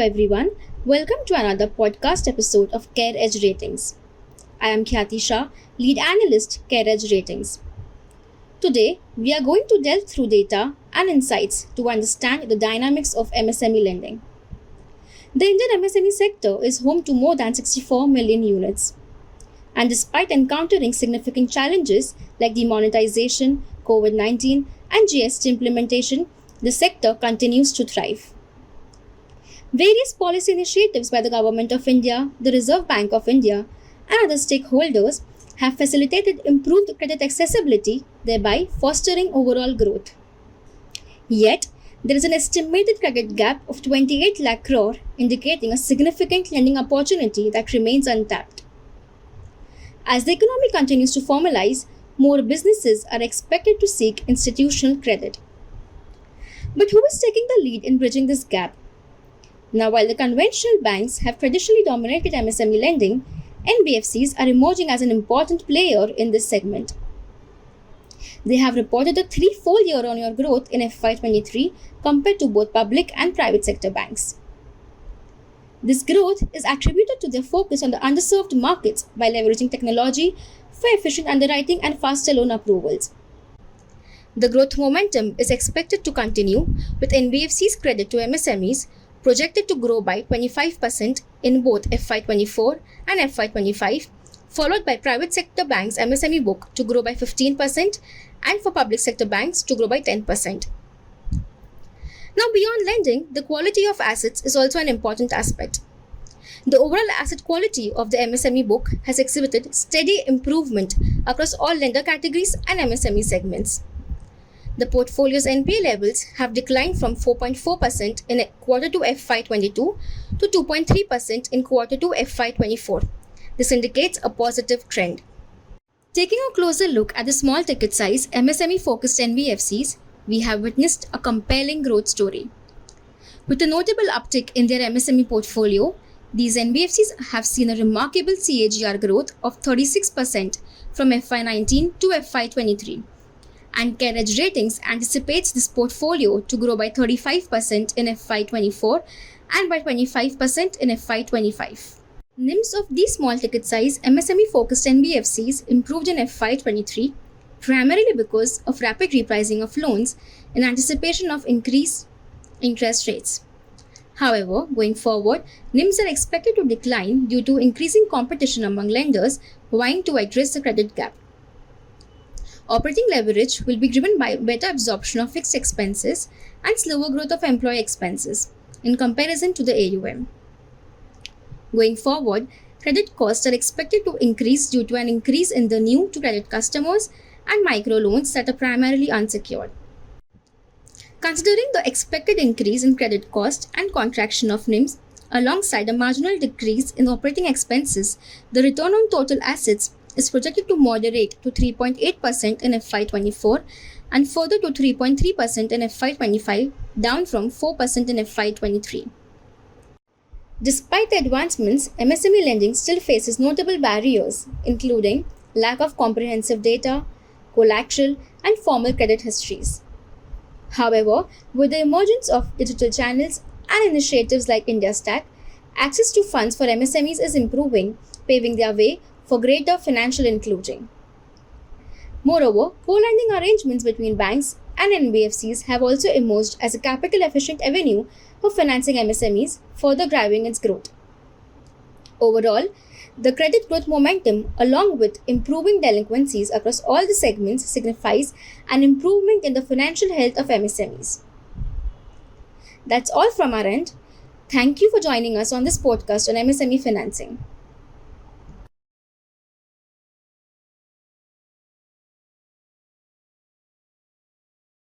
everyone. Welcome to another podcast episode of CareEdge Ratings. I am Khyati Shah, Lead Analyst, CareEdge Ratings. Today, we are going to delve through data and insights to understand the dynamics of MSME lending. The Indian MSME sector is home to more than 64 million units. And despite encountering significant challenges like demonetization, COVID-19, and GST implementation, the sector continues to thrive. Various policy initiatives by the Government of India, the Reserve Bank of India, and other stakeholders have facilitated improved credit accessibility, thereby fostering overall growth. Yet, there is an estimated credit gap of 28 lakh crore, indicating a significant lending opportunity that remains untapped. As the economy continues to formalize, more businesses are expected to seek institutional credit. But who is taking the lead in bridging this gap? Now, while the conventional banks have traditionally dominated MSME lending, NBFCs are emerging as an important player in this segment. They have reported a threefold year-on-year growth in FY23 compared to both public and private sector banks. This growth is attributed to their focus on the underserved markets by leveraging technology for efficient underwriting and faster loan approvals. The growth momentum is expected to continue, with NBFC's credit to MSMEs projected to grow by 25% in both FY24 and FY25, followed by private sector banks' MSME book to grow by 15% and for public sector banks to grow by 10%. Now, beyond lending, the quality of assets is also an important aspect. The overall asset quality of the MSME book has exhibited steady improvement across all lender categories and MSME segments. The portfolio's NPA levels have declined from 4.4% in Q2 FY22 to 2.3% in Q2 FY24. This indicates a positive trend. Taking a closer look at the small ticket size MSME-focused NBFCs, we have witnessed a compelling growth story. With a notable uptick in their MSME portfolio, these NBFCs have seen a remarkable CAGR growth of 36% from FY19 to FY23. And CareEdge Ratings anticipates this portfolio to grow by 35% in FY24 and by 25% in FY25. NIMs of these small ticket size MSME-focused NBFCs improved in FY23 primarily because of rapid repricing of loans in anticipation of increased interest rates. However, going forward, NIMs are expected to decline due to increasing competition among lenders vying to address the credit gap. Operating leverage will be driven by better absorption of fixed expenses and slower growth of employee expenses in comparison to the AUM. Going forward, credit costs are expected to increase due to an increase in the new to credit customers and microloans that are primarily unsecured. Considering the expected increase in credit cost and contraction of NIMs alongside a marginal decrease in operating expenses, the return on total assets is projected to moderate to 3.8% in FY24 and further to 3.3% in FY25, down from 4% in FY23. Despite the advancements, MSME lending still faces notable barriers, including lack of comprehensive data, collateral, and formal credit histories. However, with the emergence of digital channels and initiatives like IndiaStack, access to funds for MSMEs is improving, paving their way for greater financial inclusion. Moreover, co-lending arrangements between banks and NBFCs have also emerged as a capital-efficient avenue for financing MSMEs, further driving its growth. Overall, the credit growth momentum, along with improving delinquencies across all the segments, signifies an improvement in the financial health of MSMEs. That's all from our end. Thank you for joining us on this podcast on MSME financing.